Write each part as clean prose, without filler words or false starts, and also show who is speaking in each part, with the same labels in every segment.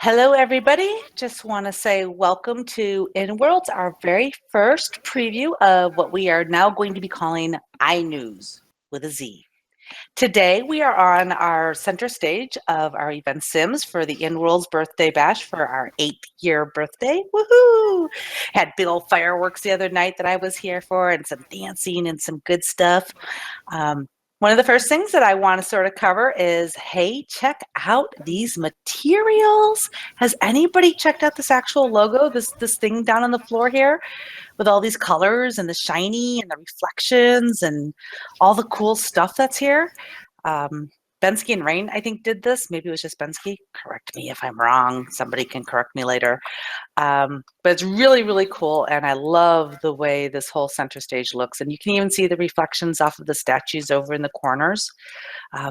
Speaker 1: Hello, everybody. Just want to say welcome to InWorlds, our very first preview of what we are now going to be calling iNewz with a Z. Today, we are on our center stage of our event Sims for the InWorlds birthday bash for our 8th-year birthday. Woohoo! Had big old fireworks the other night that I was here for, and some dancing and some good stuff. One of the first things that I want to sort of cover is, hey, check out these materials. Has anybody checked out this actual logo, this thing down on the floor here with all these colors and the shiny and the reflections and all the cool stuff that's here? Bensky and Rain, I think, did this. Maybe it was just Bensky. Correct me if I'm wrong. Somebody can correct me later. But it's really, really cool, and I love the way this whole center stage looks. And you can even see the reflections off of the statues over in the corners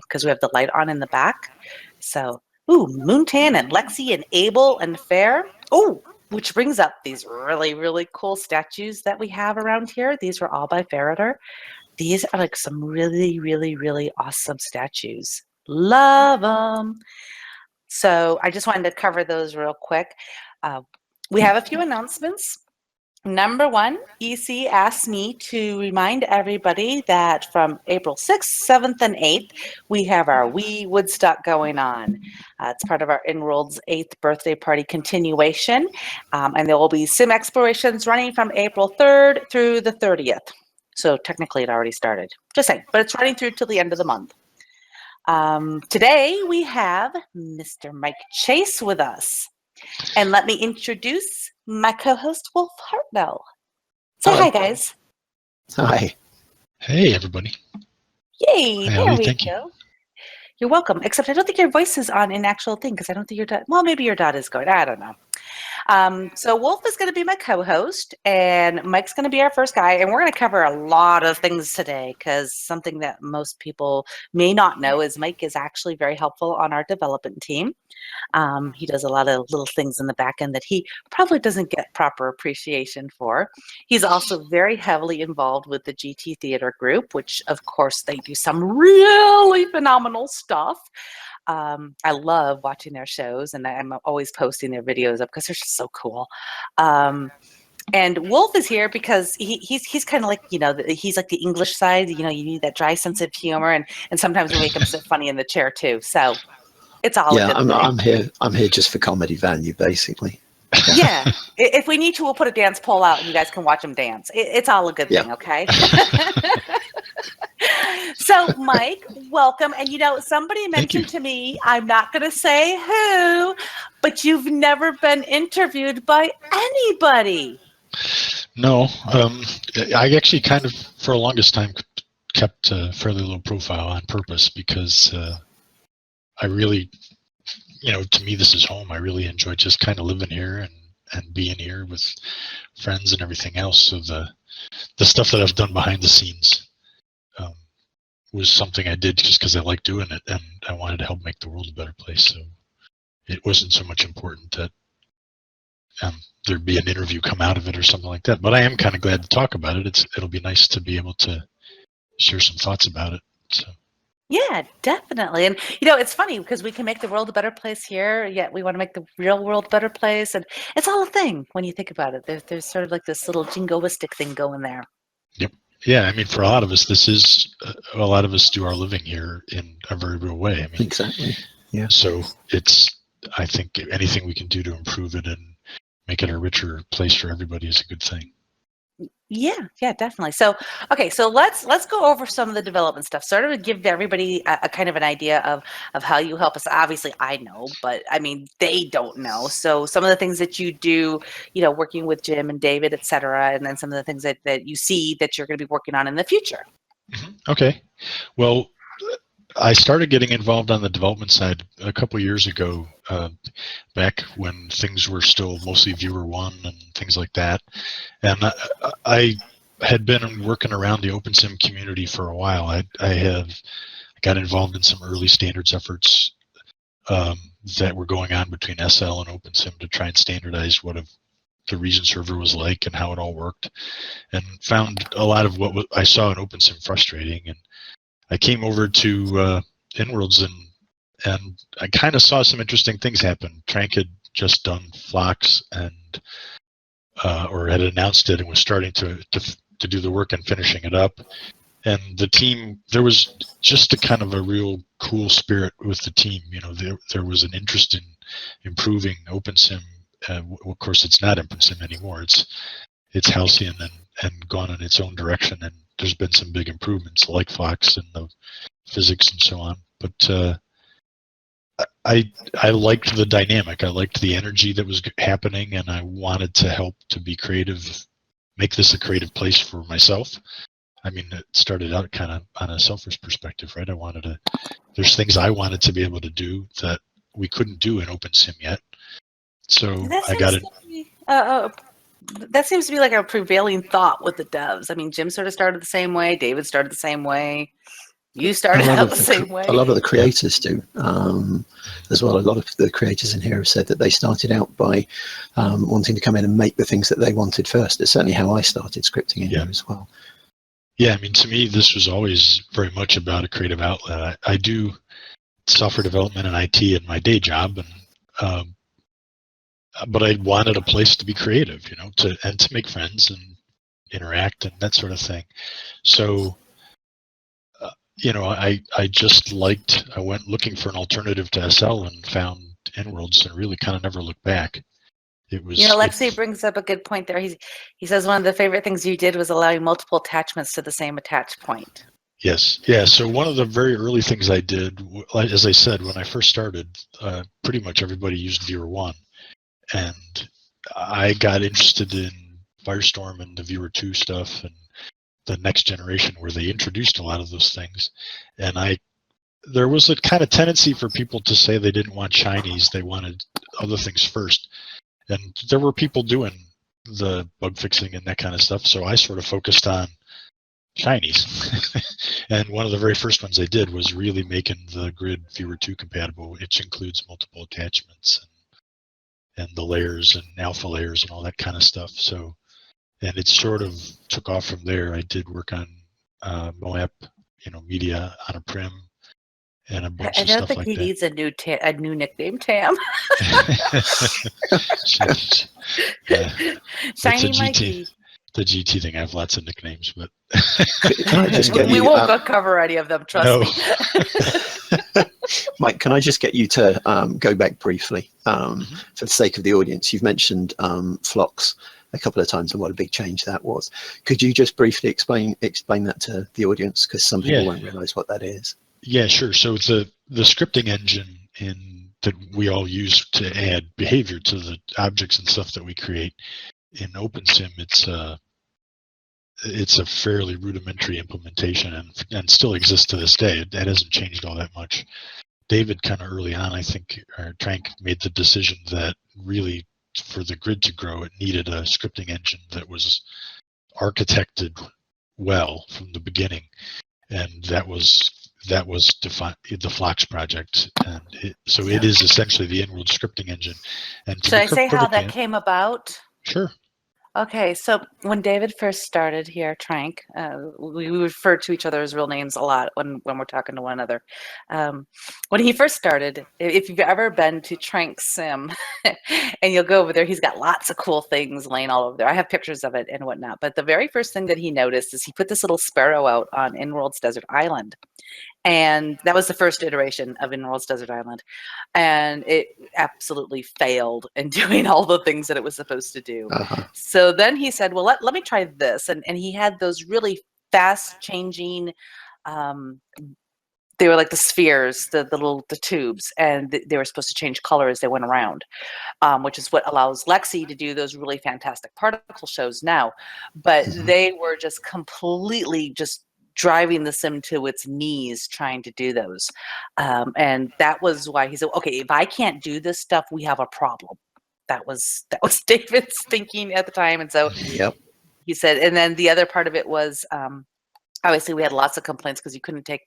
Speaker 1: because we have the light on in the back. So, ooh, Moontan and Lexi and Abel and Fair. Oh, which brings up these really, really cool statues that we have around here. These were all by Ferreter. These are like some really, really, really awesome statues. Love them. So I just wanted to cover those real quick. We have a few announcements. Number one, EC asked me to remind everybody that from April 6th, 7th, and 8th, we have our WeeWoodstock going on. It's part of our InWorld's 8th birthday party continuation, and there will be sim explorations running from April 3rd through the 30th. So technically it already started, just saying, but it's running through till the end of the month. Today we have Mr. Mike Chase with us. And let me introduce my co-host, Wolf Hartnell. Say hi, guys.
Speaker 2: Hi.
Speaker 3: Hey, everybody.
Speaker 1: Yay,
Speaker 3: Hi,
Speaker 1: there
Speaker 3: Ellie,
Speaker 1: we
Speaker 3: thank
Speaker 1: go.
Speaker 3: you.
Speaker 1: You're welcome, except I don't think your voice is on in actual thing because I don't think your dot, well, maybe your dot is going. I don't know. So Wolf is going to be my co-host, and Mike's going to be our first guy, and we're going to cover a lot of things today because something that most people may not know is Mike is actually very helpful on our development team. He does a lot of little things in the back end that he probably doesn't get proper appreciation for. He's also very heavily involved with the GT Theater Group, which of course they do some really phenomenal stuff. I love watching their shows, and I'm always posting their videos up because they're just so cool. And Wolf is here because he's kind of like, you know, he's like the English side. You know, you need that dry sense of humor, and sometimes we make him sit funny in the chair too. So it's all a good thing.
Speaker 2: I'm here just for comedy value, basically.
Speaker 1: Yeah. If we need to, we'll put a dance pole out and you guys can watch him dance. It's all a good thing, okay? So, Mike, welcome. And, you know, somebody mentioned to me, I'm not going to say who, but you've never been interviewed by anybody.
Speaker 3: No, I actually kind of, for the longest time, kept a fairly low profile on purpose because I really, you know, to me, this is home. I really enjoy just kind of living here and being here with friends and everything else. So the stuff that I've done behind the scenes was something I did just because I like doing it, and I wanted to help make the world a better place. So it wasn't so much important that there'd be an interview come out of it or something like that. But I am kind of glad to talk about it. It'll be nice to be able to share some thoughts about it. So.
Speaker 1: Yeah, definitely. And, you know, it's funny because we can make the world a better place here, yet we want to make the real world a better place. And it's all a thing when you think about it. There's sort of like this little jingoistic thing going there.
Speaker 3: Yep. Yeah, I mean, for a lot of us, this is, a lot of us do our living here in a very real way. I mean,
Speaker 2: exactly. Yeah.
Speaker 3: So I think anything we can do to improve it and make it a richer place for everybody is a good thing.
Speaker 1: Yeah, definitely. So, okay, so let's go over some of the development stuff, sort of give everybody a kind of an idea of how you help us. Obviously, I know, but I mean, they don't know. So some of the things that you do, you know, working with Jim and David, et cetera, and then some of the things that you see that you're going to be working on in the future.
Speaker 3: Mm-hmm. Okay. Well, I started getting involved on the development side a couple of years ago, back when things were still mostly viewer one and things like that. And I had been working around the OpenSim community for a while. I got involved in some early standards efforts that were going on between SL and OpenSim to try and standardize what the region server was like and how it all worked, and found a lot of what I saw in OpenSim frustrating. And I came over to InWorlds and I kind of saw some interesting things happen. Trank had just done Phlox and or had announced it and was starting to do the work and finishing it up. And the team, there was just a kind of a real cool spirit with the team. You know, there was an interest in improving OpenSim. Of course, it's not OpenSim anymore. It's halcyon and gone in its own direction. And there's been some big improvements like Phlox and the physics and so on. But I liked the dynamic. I liked the energy that was happening, and I wanted to help to be creative, make this a creative place for myself. I mean, it started out kind of on a selfish perspective, right? There's things I wanted to be able to do that we couldn't do in OpenSim yet. So I got it.
Speaker 1: That seems to be like a prevailing thought with the devs. I mean, Jim sort of started the same way. David started the same way. You started out the same way.
Speaker 2: A lot of the creators do as well. A lot of the creators in here have said that they started out by wanting to come in and make the things that they wanted first. It's certainly how I started scripting in here as well.
Speaker 3: Yeah, I mean, to me, this was always very much about a creative outlet. I do software development and IT in my day job, and but I wanted a place to be creative, you know, to make friends and interact and that sort of thing. So, you know, I went looking for an alternative to SL and found InWorlds and really kind of never looked back. It was,
Speaker 1: you know, Lexi brings up a good point there. He says one of the favorite things you did was allowing multiple attachments to the same attach point.
Speaker 3: Yes. Yeah. So one of the very early things I did, as I said, when I first started, pretty much everybody used Viewer 1. And I got interested in Firestorm and the Viewer 2 stuff and the next generation where they introduced a lot of those things. And there was a kind of tendency for people to say they didn't want shinies, they wanted other things first. And there were people doing the bug fixing and that kind of stuff. So I sort of focused on shinies. And one of the very first ones I did was really making the grid Viewer 2 compatible, which includes multiple attachments and the layers and alpha layers and all that kind of stuff. So, and it sort of took off from there. I did work on MoApp, you know, media on a prim and a bunch of stuff like that.
Speaker 1: I don't think he needs a new nickname, Tam. Shiny Mikey.
Speaker 3: The GT thing. I have lots of nicknames, but
Speaker 2: can I just get
Speaker 1: we
Speaker 2: you,
Speaker 1: won't go cover any of them. Trust me.
Speaker 2: Mike, can I just get you to go back briefly for the sake of the audience? You've mentioned Phlox a couple of times and what a big change that was. Could you just briefly explain that to the audience, because some people won't realize what that is? Yeah,
Speaker 3: sure. So the scripting engine that we all use to add behavior to the objects and stuff that we create in OpenSim, it's a fairly rudimentary implementation and still exists to this day. It hasn't changed all that much. David kind of early on, I think, or Trank made the decision that really for the grid to grow, it needed a scripting engine that was architected well from the beginning, and that was the Phlox project, and it is essentially the InWorlds scripting engine. And
Speaker 1: should I say how that came about?
Speaker 3: Sure.
Speaker 1: Okay, so when David first started here, Trank, we refer to each other as real names a lot when we're talking to one another. When he first started, if you've ever been to Trank's Sim and you'll go over there, he's got lots of cool things laying all over there. I have pictures of it and whatnot. But the very first thing that he noticed is he put this little sparrow out on InWorlds Desert Island. And that was the first iteration of InWorlds Desert Island. And it absolutely failed in doing all the things that it was supposed to do. So then he said, well, let me try this. And he had those really fast changing, they were like the spheres, the tubes, and they were supposed to change color as they went around, which is what allows Lexi to do those really fantastic particle shows now. But they were just completely just driving the sim to its knees trying to do those. And that was why he said, okay, if I can't do this stuff, we have a problem. That was David's thinking at the time. And so he said, and then the other part of it was obviously we had lots of complaints because you couldn't take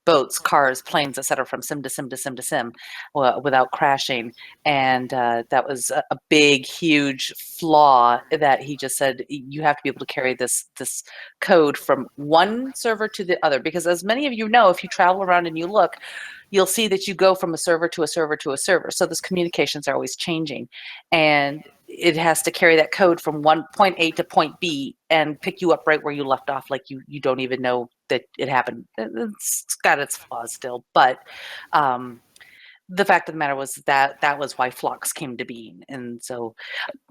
Speaker 1: boats, cars, planes, etc., from sim to sim to sim to sim without crashing. And that was a big, huge flaw that he just said you have to be able to carry this code from one server to the other. Because as many of you know, if you travel around and you look, you'll see that you go from a server to a server to a server. So those communications are always changing. And it has to carry that code from one point A to point B and pick you up right where you left off, like you don't even know that it happened. It's got its flaws still, but the fact of the matter was that was why Phlox came to being. And so,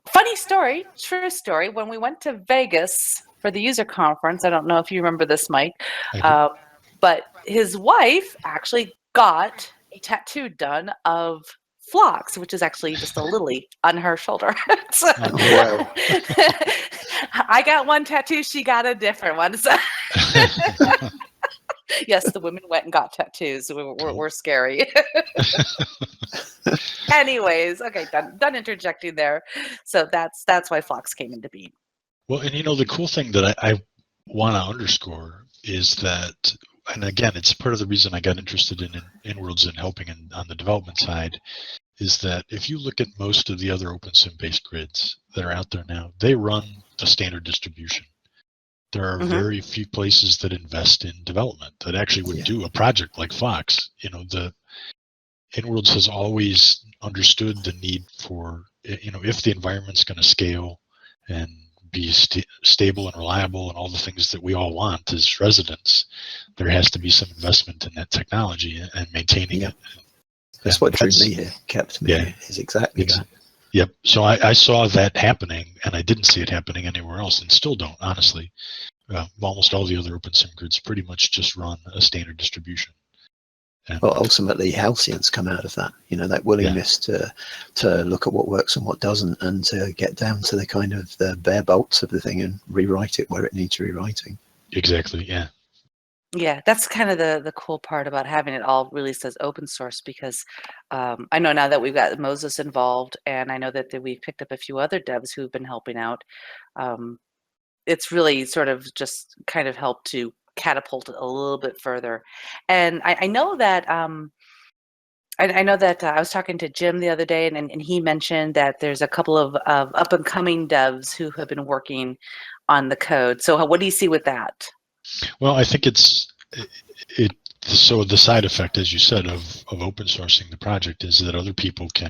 Speaker 1: funny story, true story, when we went to Vegas for the user conference, I don't know if you remember this, Mike, but his wife actually got a tattoo done of Phlox, which is actually just a lily on her shoulder. So,
Speaker 2: Wow.
Speaker 1: I got one tattoo, she got a different one. So yes, the women went and got tattoos. We're scary. Anyways, okay, done interjecting there. So that's why Phlox came into being.
Speaker 3: Well, and the cool thing that I want to underscore is that, and again, it's part of the reason I got interested in inWorlds and helping on the development side, is that if you look at most of the other OpenSim-based grids that are out there now, they run a standard distribution. There are very few places that invest in development that actually would do a project like Phlox. The inWorlds has always understood the need for, if the environment's going to scale and be stable and reliable and all the things that we all want as residents, there has to be some investment in that technology and maintaining it.
Speaker 2: That's what drew me here, kept me here, is exactly that.
Speaker 3: Yep. So I saw that happening, and I didn't see it happening anywhere else, and still don't, honestly. Almost all the other OpenSim grids pretty much just run a standard distribution. And
Speaker 2: well, ultimately, Halcyon's come out of that. That willingness to look at what works and what doesn't, and to get down to the kind of the bare bolts of the thing and rewrite it where it needs rewriting.
Speaker 3: Exactly. Yeah.
Speaker 1: Yeah, that's kind of the cool part about having it all released as open source, because I know now that we've got Moses involved, and I know that we've picked up a few other devs who've been helping out. It's really sort of just kind of helped to catapult it a little bit further. And I know that I know that I was talking to Jim the other day, and he mentioned that there's a couple of up and coming devs who have been working on the code. So what do you see with that?
Speaker 3: Well, I think so the side effect, as you said, of open sourcing the project is that other people can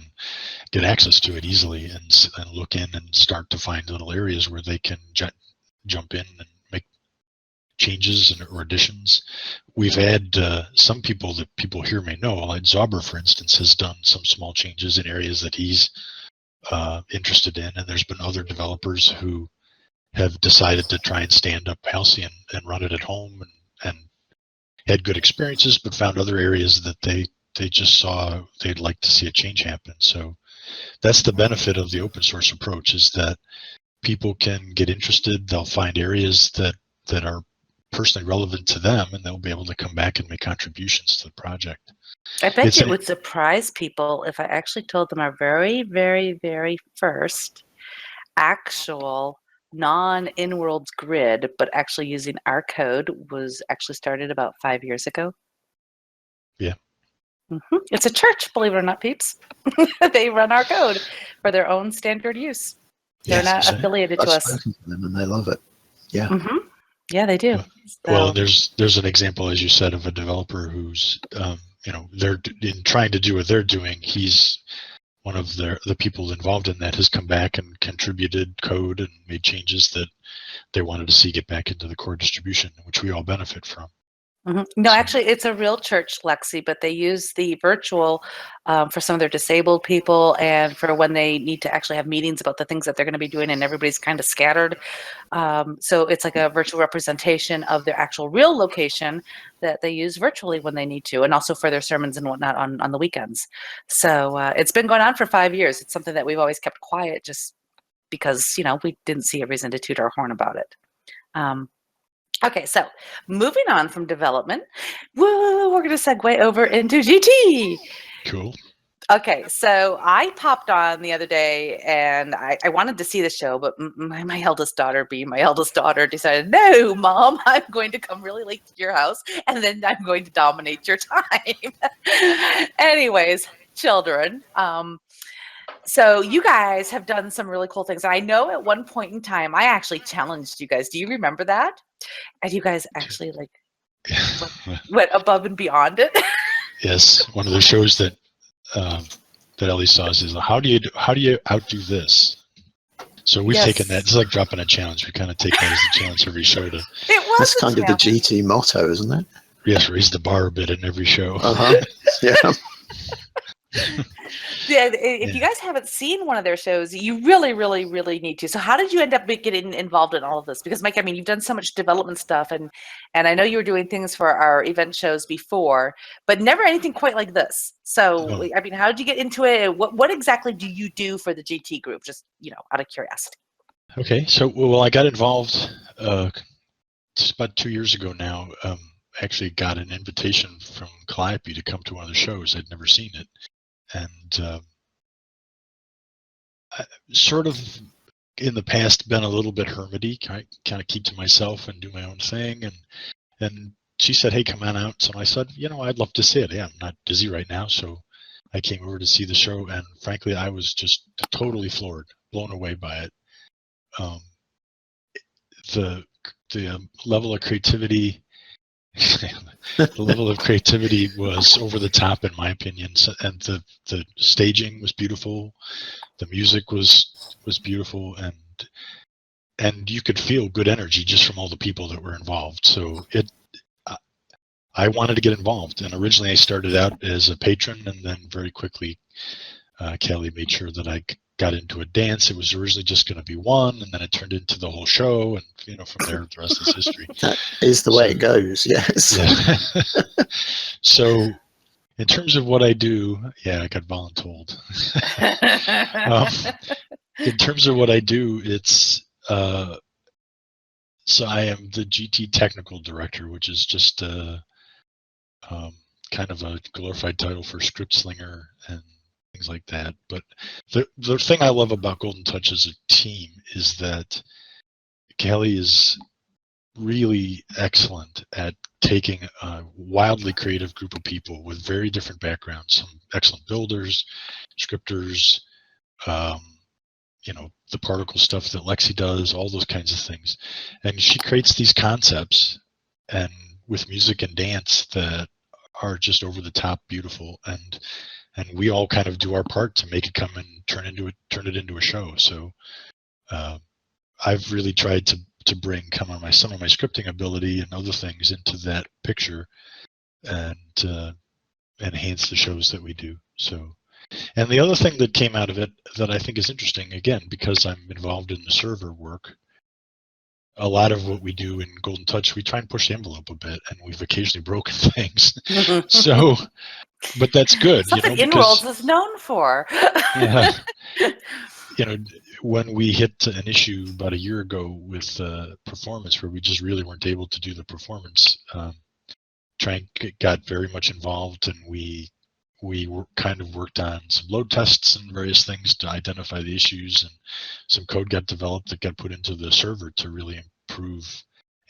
Speaker 3: get access to it easily and look in and start to find little areas where they can jump in and make changes or additions. We've had some people that people here may know, like Zauber, for instance, has done some small changes in areas that he's interested in, and there's been other developers who have decided to try and stand up Halcyon and run it at home and had good experiences, but found other areas that they just saw they'd like to see a change happen. So that's the benefit of the open source approach, is that people can get interested, they'll find areas that are personally relevant to them, and they'll be able to come back and make contributions to the project.
Speaker 1: I bet you it would surprise people if I actually told them our very, very, very first actual non-inWorlds grid, but actually using our code, was actually started about 5 years ago.
Speaker 3: Yeah.
Speaker 1: It's a church, believe it or not, peeps. They run our code for their own standard use. They're not affiliated to us.
Speaker 2: I've spoken to them and they love it. Yeah.
Speaker 1: Yeah, they do.
Speaker 3: Well, there's an example, as you said, of a developer who's they're in trying to do what they're doing. He's one of the people involved in that has come back and contributed code and made changes that they wanted to see get back into the core distribution, which we all benefit from.
Speaker 1: No, actually, it's a real church, Lexi, but they use the virtual for some of their disabled people, and for when they need to actually have meetings about the things that they're going to be doing, and everybody's kind of scattered. So it's like a virtual representation of their actual real location that they use virtually when they need to, and also for their sermons and whatnot on the weekends. So it's been going on for 5 years. It's something that we've always kept quiet just because, we didn't see a reason to toot our horn about it. Okay, so moving on from development, we're going to segue over into GT.
Speaker 3: Cool.
Speaker 1: Okay, so I popped on the other day and I wanted to see the show, but my eldest daughter, being my eldest daughter, decided, no, Mom, I'm going to come really late to your house and then I'm going to dominate your time. Anyways, children. So you guys have done some really cool things. I know at one point in time, I actually challenged you guys. Do you remember that? And you guys actually went above and beyond it.
Speaker 3: Yes, one of the shows that Ellie saw is how do you outdo this? So we've taken that. It's like dropping a challenge. We kind of take that as a challenge every show to.
Speaker 1: It was
Speaker 2: That's kind of the GT motto, isn't it?
Speaker 3: Yes, raise the bar a bit in every show.
Speaker 2: Yeah.
Speaker 1: Yeah, if you guys haven't seen one of their shows, you really, really, really need to. So how did you end up getting involved in all of this? Because Mike, I mean, you've done so much development stuff and I know you were doing things for our event shows before, but never anything quite like this. So, I mean, how did you get into it? What exactly do you do for the GT group? Just, out of curiosity.
Speaker 3: Okay, so, well, I got involved just about 2 years ago now. Actually got an invitation from Calliope to come to one of the shows. I'd never seen it. And I sort of in the past been a little bit hermity, kind of keep to myself and do my own thing. And she said, hey, come on out. So I said, I'd love to see it. Yeah, I'm not busy right now. So I came over to see the show. And frankly, I was just totally floored, blown away by it. The level of creativity, the level of creativity was over the top, in my opinion. So, and the staging was beautiful, the music was beautiful, and you could feel good energy just from all the people that were involved. So I wanted to get involved, and originally I started out as a patron, and then very quickly Kelly made sure that I got into a dance. It was originally just going to be one, and then it turned into the whole show, and from there the rest is history.
Speaker 2: That is the way it goes. Yes.
Speaker 3: Yeah. So in terms of what I do, I got voluntold. In terms of what I do, it's so I am the GT technical director, which is just kind of a glorified title for script slinger and things like that. But the thing I love about Golden Touch as a team is that Kelly is really excellent at taking a wildly creative group of people with very different backgrounds, some excellent builders, scripters, the particle stuff that Lexi does, all those kinds of things. And she creates these concepts and with music and dance that are just over the top beautiful, and we all kind of do our part to make it come and turn it into a show. So I've really tried to bring some of my scripting ability and other things into that picture and enhance the shows that we do. So, and the other thing that came out of it that I think is interesting, again, because I'm involved in the server work, a lot of what we do in Golden Touch, we try and push the envelope a bit, and we've occasionally broken things. So, but that's good.
Speaker 1: Something iNewz's is known for.
Speaker 3: Yeah. When we hit an issue about a year ago with performance where we just really weren't able to do the performance, Trank got very much involved, and we kind of worked on some load tests and various things to identify the issues, and some code got developed that got put into the server to really improve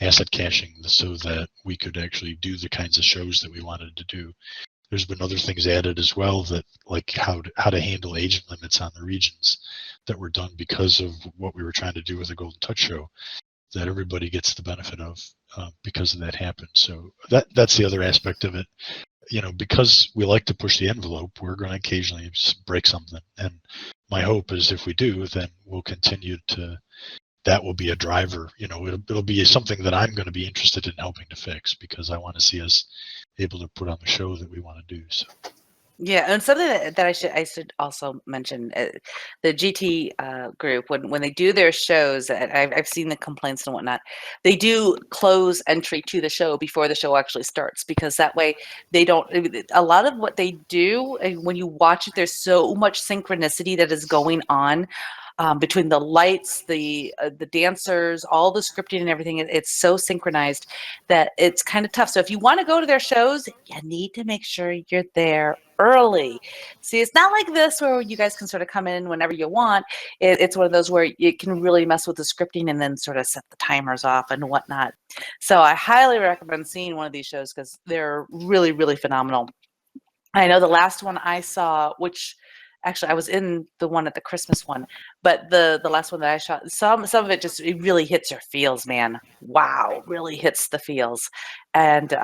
Speaker 3: asset caching so that we could actually do the kinds of shows that we wanted to do. There's been other things added as well, that like how to handle agent limits on the regions that were done because of what we were trying to do with the Golden Touch show, that everybody gets the benefit of because of that happened. So that's the other aspect of it. Because we like to push the envelope, we're going to occasionally break something. And my hope is if we do, then we'll continue to, that will be a driver. It'll be something that I'm going to be interested in helping to fix, because I want to see us able to put on the show that we want to do. So.
Speaker 1: Yeah, and something that I should also mention, the GT group, when they do their shows, and I've seen the complaints and whatnot, they do close entry to the show before the show actually starts, because that way they don't, a lot of what they do, when you watch it, there's so much synchronicity that is going on. between the lights, the dancers, all the scripting and everything. It's so synchronized that it's kind of tough. So if you want to go to their shows, you need to make sure you're there early. See, it's not like this where you guys can sort of come in whenever you want. It's one of those where it can really mess with the scripting and then sort of set the timers off and whatnot. So I highly recommend seeing one of these shows because they're really, really phenomenal. I know the last one I saw, which actually I was in the one at the Christmas one, but the last one that I shot, some of it just, it really hits your feels, man. Wow, really hits the feels. And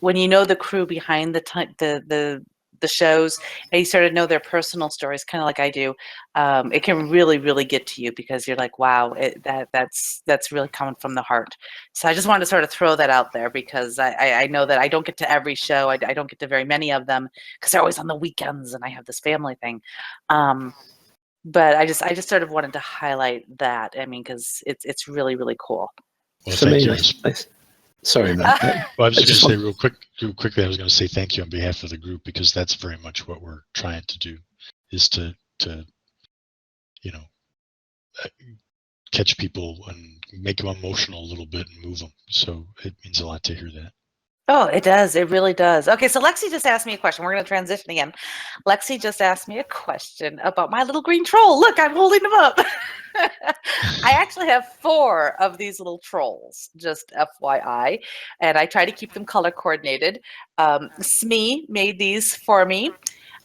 Speaker 1: when you know the crew behind the shows and you sort of know their personal stories, kind of like I do, it can really, really get to you because you're like, wow, that's really coming from the heart. So I just wanted to sort of throw that out there because I know that I don't get to every show. I don't get to very many of them because they're always on the weekends and I have this family thing. But I just sort of wanted to highlight that. I mean, because it's really, really cool.
Speaker 3: Well, thank you.
Speaker 2: Sorry, Matt.
Speaker 3: Well, I was just going to say real quickly, I was going to say thank you on behalf of the group because that's very much what we're trying to do, is to catch people and make them emotional a little bit and move them. So it means a lot to hear that.
Speaker 1: Oh, it does. It really does. Okay, so Lexi just asked me a question. We're going to transition again. Lexi just asked me a question about my little green troll. Look, I'm holding them up. I actually have 4 of these little trolls, just FYI, and I try to keep them color coordinated. Smee made these for me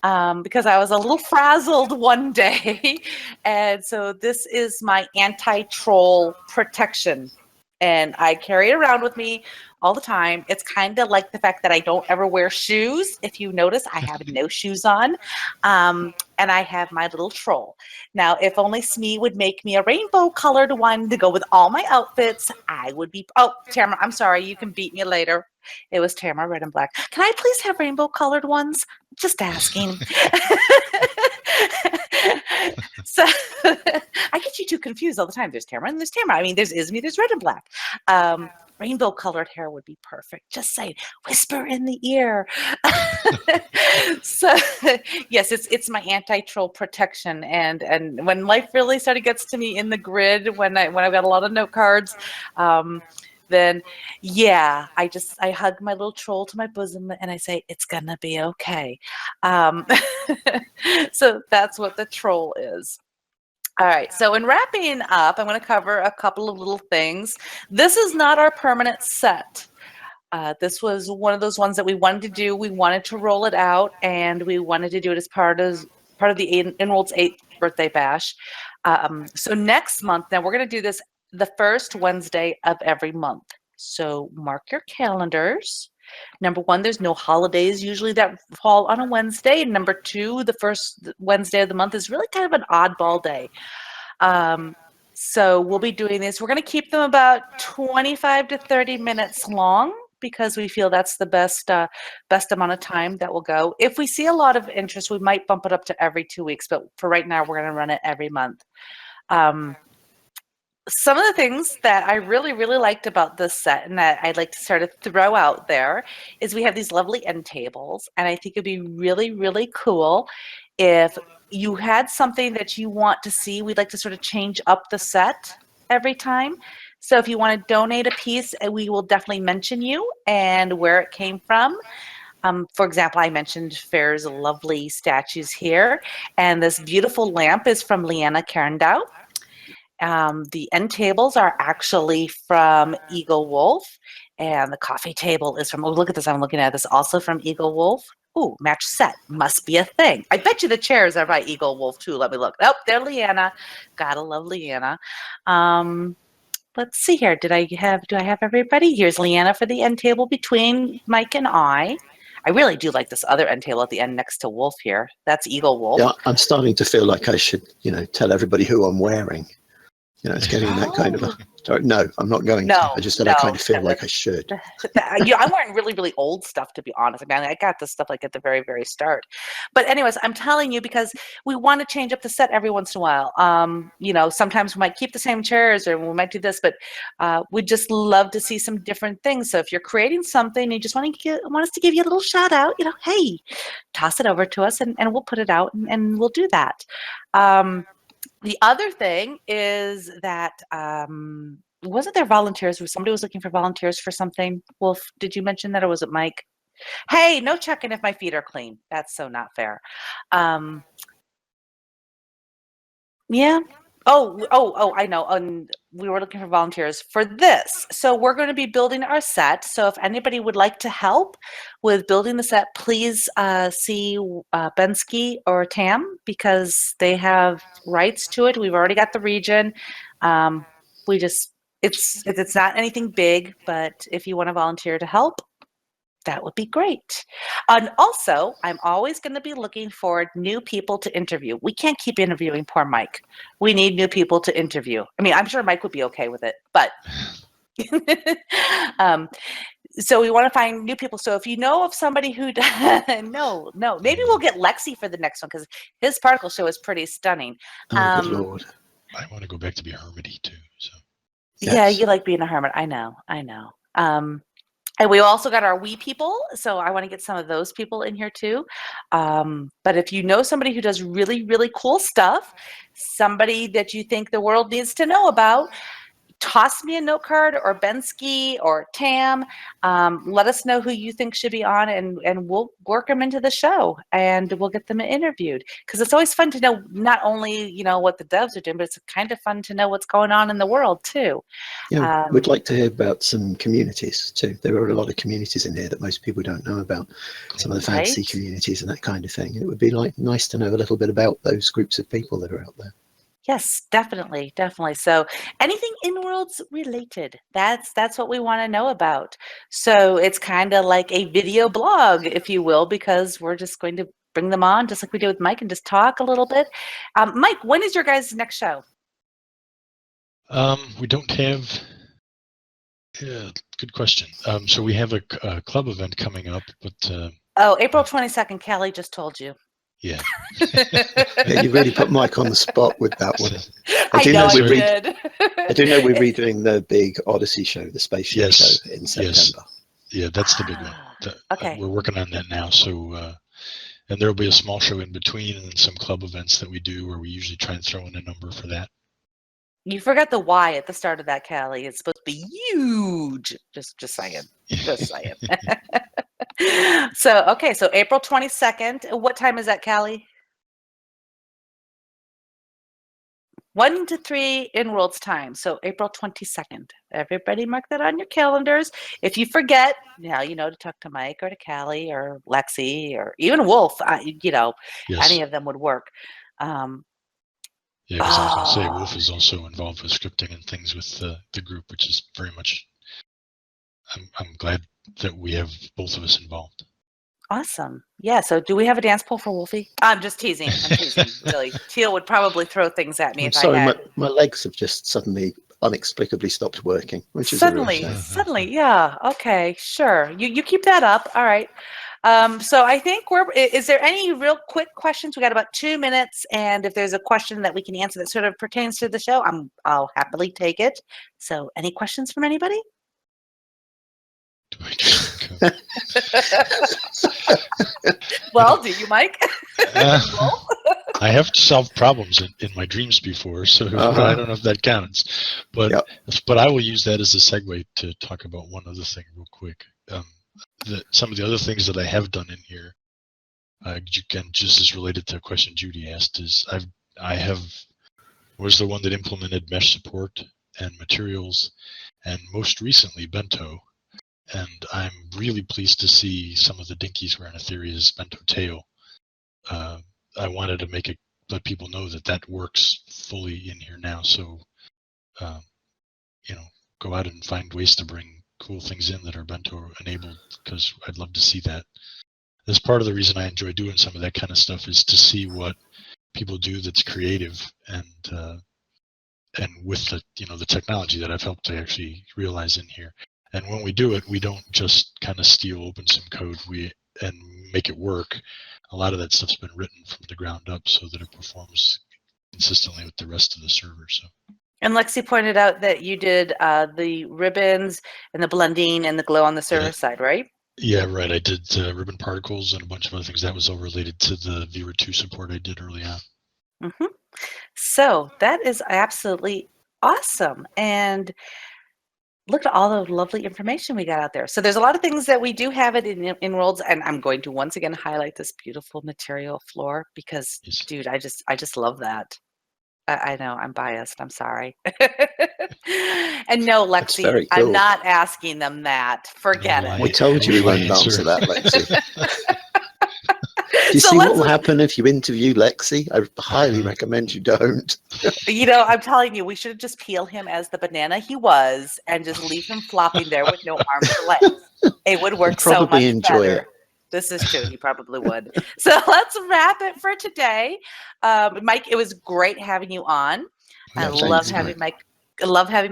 Speaker 1: because I was a little frazzled one day. And so this is my anti-troll protection. And I carry it around with me all the time. It's kind of like the fact that I don't ever wear shoes. If you notice, I have no shoes on. And I have my little troll. Now, if only Smee would make me a rainbow colored one to go with all my outfits, I would be, oh, Tamara, I'm sorry, you can beat me later. It was Tamara, red and black. Can I please have rainbow colored ones? Just asking. So I get you two confused all the time. There's Tamara and there's Tamara. I mean, there's Isme, there's red and black. Rainbow colored hair would be perfect. Just say, whisper in the ear. So yes, it's my anti-troll protection. And when life really sort of gets to me in the grid, when I've got a lot of note cards, then yeah, I hug my little troll to my bosom and I say, it's gonna be okay. So that's what the troll is. All right, so in wrapping up, I'm going to cover a couple of little things. This is not our permanent set. This was one of those ones that we wanted to do. We wanted to roll it out, and we wanted to do it as part of the iNewz's 8th birthday bash. So next month, now we're going to do this the first Wednesday of every month. So mark your calendars. Number 1, there's no holidays usually that fall on a Wednesday. And number 2, the first Wednesday of the month is really kind of an oddball day. So we'll be doing this. We're going to keep them about 25 to 30 minutes long because we feel that's the best amount of time that will go. If we see a lot of interest, we might bump it up to every 2 weeks. But for right now, we're going to run it every month. Some of the things that I really, really liked about this set and that I'd like to sort of throw out there is we have these lovely end tables. And I think it'd be really, really cool if you had something that you want to see. We'd like to sort of change up the set every time. So if you want to donate a piece, we will definitely mention you and where it came from. For example, I mentioned Fair's lovely statues here. And this beautiful lamp is from Leanna Cairndow. The end tables are actually from Eagle Wolf, and the coffee table is from, oh, look at this, I'm looking at this, also from Eagle Wolf. Ooh, match set, must be a thing. I bet you the chairs are by Eagle Wolf too. Let me look. Oh, they're Leanna. Gotta love Leanna. Let's see here. Do I have everybody? Here's Leanna for the end table between Mike and I. I really do like this other end table at the end next to Wolf here. That's Eagle Wolf.
Speaker 2: Yeah, I'm starting to feel like I should, tell everybody who I'm wearing. It's getting that kind of a... No, I'm not going to. I just said I kind of feel like I should.
Speaker 1: I'm wearing really, really old stuff, to be honest. I mean, I got this stuff like at the very, very start. But anyways, I'm telling you because we want to change up the set every once in a while. Sometimes we might keep the same chairs or we might do this, but we'd just love to see some different things. So if you're creating something and you just want us to give you a little shout out, hey, toss it over to us and we'll put it out and we'll do that. The other thing is that wasn't there volunteers? Somebody was looking for volunteers for something. Wolf, did you mention that, or was it Mike? Hey, no checking if my feet are clean. That's so not fair. Yeah. Oh, I know. And we were looking for volunteers for this. So we're going to be building our set. So if anybody would like to help with building the set, please see Bensky or Tam, because they have rights to it. We've already got the region. It's not anything big, but if you want to volunteer to help, that would be great. And also, I'm always going to be looking for new people to interview. We can't keep interviewing poor Mike. We need new people to interview. I mean, I'm sure Mike would be okay with it, but so we want to find new people. So if you know of somebody who no, maybe we'll get Lexi for the next one, because his particle show is pretty stunning.
Speaker 2: Oh, good Lord.
Speaker 3: I want to go back to be a hermity too. So
Speaker 1: yeah, you like being a hermit. I know. And we also got our wee people, so I want to get some of those people in here too. But if you know somebody who does really, really cool stuff, somebody that you think the world needs to know about, toss me a note card, or Bensky or Tam. Let us know who you think should be on, and we'll work them into the show, and we'll get them interviewed. Because it's always fun to know not only what the devs are doing, but it's kind of fun to know what's going on in the world too.
Speaker 2: Yeah, we'd like to hear about some communities too. There are a lot of communities in here that most people don't know about. Some of the fantasy communities and that kind of thing. It would be nice to know a little bit about those groups of people that are out there.
Speaker 1: Yes, definitely. So anything in-worlds related, that's what we want to know about. So it's kind of like a video blog, if you will, because we're just going to bring them on just like we did with Mike and just talk a little bit. Mike, when is your guys' next show?
Speaker 3: We don't have. Yeah, good question. So we have a club event coming up, but
Speaker 1: April 22nd. Callie just told you.
Speaker 3: Yeah.
Speaker 2: Yeah, you really put Mike on the spot with that one.
Speaker 1: I do know
Speaker 2: we're redoing the big Odyssey show, the spaceship show in September.
Speaker 3: Yeah, that's the big one.
Speaker 1: Okay.
Speaker 3: We're working on that now. So, and there'll be a small show in between, and then some club events that we do where we usually try and throw in a number for that.
Speaker 1: You forgot the Y at the start of that, Callie. It's supposed to be huge. Just saying. Just saying. So April 22nd. What time is that, Callie? 1 to 3 in World's time. So April 22nd. Everybody mark that on your calendars. If you forget, now you know to talk to Mike or to Callie or Lexi or even Wolf. Any of them would work.
Speaker 3: Yeah, because I was going to say, Wolf is also involved with scripting and things with the group, which is very much. I'm glad that we have both of us involved.
Speaker 1: Awesome. Yeah. So do we have a dance pool for Wolfie? I'm just teasing. Really. Teal would probably throw things at me if I had.
Speaker 2: My legs have just suddenly inexplicably stopped working, which is
Speaker 1: suddenly. Yeah. Okay. Sure. You keep that up. All right. So I think is there any real quick questions? We got about 2 minutes, and if there's a question that we can answer that sort of pertains to the show, I'll happily take it. So any questions from anybody? Well, do you, Mike?
Speaker 3: I have solved problems in my dreams before, so I don't know if that counts. But I will use that as a segue to talk about one other thing real quick. Some of the other things that I have done in here, again, just as related to a question Judy asked, is I was the one that implemented mesh support and materials, and most recently Bento. And I'm really pleased to see some of the dinkies wearing Etheria's Bento tail. I wanted to let people know that works fully in here now. So, go out and find ways to bring cool things in that are Bento enabled, because I'd love to see that. That's part of the reason I enjoy doing some of that kind of stuff, is to see what people do that's creative and with the technology that I've helped to actually realize in here. And when we do it, we don't just kind of steal open some code and make it work. A lot of that stuff's been written from the ground up so that it performs consistently with the rest of the server. So.
Speaker 1: And Lexi pointed out that you did the ribbons and the blending and the glow on the server side, right?
Speaker 3: Yeah, right. I did ribbon particles and a bunch of other things. That was all related to the Vera 2 support I did early on.
Speaker 1: Mm-hmm. So that is absolutely awesome. And look at all the lovely information we got out there. So there's a lot of things that we do have it in Worlds, and I'm going to once again highlight this beautiful material floor because,
Speaker 3: Yes.
Speaker 1: dude, I just love that. I know I'm biased. I'm sorry. And no,
Speaker 2: That's
Speaker 1: Lexi,
Speaker 2: very
Speaker 1: I'm
Speaker 2: cool.
Speaker 1: not asking them that. Forget
Speaker 3: No,
Speaker 1: it.
Speaker 2: We told you we
Speaker 3: No
Speaker 2: won't
Speaker 3: answer.
Speaker 2: answer that, Lexi. Do you
Speaker 1: So
Speaker 2: see what will
Speaker 1: let's-
Speaker 2: happen if you interview Lexi? I highly recommend you don't.
Speaker 1: You know, I'm telling you, we should just peel him as the banana he was and just leave him flopping there with no arms or legs. It would work so much
Speaker 2: probably enjoy
Speaker 1: better.
Speaker 2: it.
Speaker 1: This is true. He probably would. So let's wrap it for today. Mike, it was great having you on. I
Speaker 3: Yeah,
Speaker 1: love
Speaker 2: thanks,
Speaker 1: having
Speaker 2: Mike.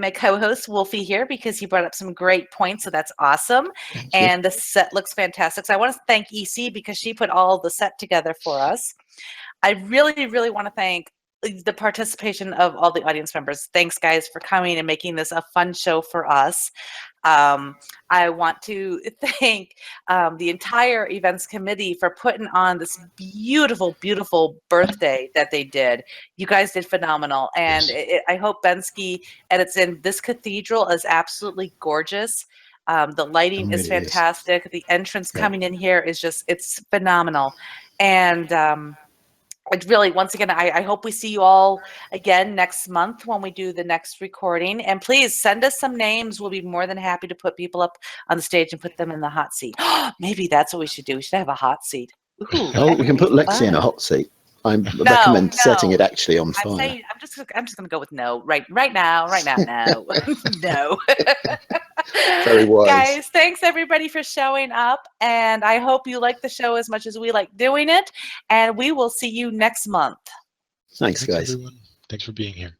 Speaker 1: my co-host Wolfie here because he brought up some great points. So that's awesome.
Speaker 2: Thank you.
Speaker 1: And the set looks fantastic. So I want to thank EC because she put all the set together for us. I really, really want to thank the participation of all the audience members. Thanks, guys, for coming and making this a fun show for us. I want to thank the entire events committee for putting on this beautiful, beautiful birthday that they did. You guys did phenomenal. And
Speaker 3: Yes.
Speaker 1: I hope Bensky edits in. This cathedral is absolutely gorgeous. The lighting
Speaker 2: It
Speaker 1: is
Speaker 2: really is.
Speaker 1: fantastic. The entrance
Speaker 2: Yeah.
Speaker 1: coming in here is just, it's phenomenal. And really, once again, I hope we see you all again next month when we do the next recording. And please send us some names. We'll be more than happy to put people up on the stage and put them in the hot seat. Maybe that's what we should do. We should have a hot seat. Ooh,
Speaker 2: Oh,
Speaker 1: that
Speaker 2: we can
Speaker 1: could
Speaker 2: put
Speaker 1: be
Speaker 2: Lexi in
Speaker 1: fun.
Speaker 2: a hot seat. I recommend setting
Speaker 1: no.
Speaker 2: it actually on
Speaker 1: I'm
Speaker 2: fire.
Speaker 1: saying I'm just gonna go with no. Right now, no. No.
Speaker 2: Very wise.
Speaker 1: Guys, thanks everybody for showing up. And I hope you like the show as much as we like doing it. And we will see you next month.
Speaker 2: Thanks, guys.
Speaker 3: everyone. Thanks for being here.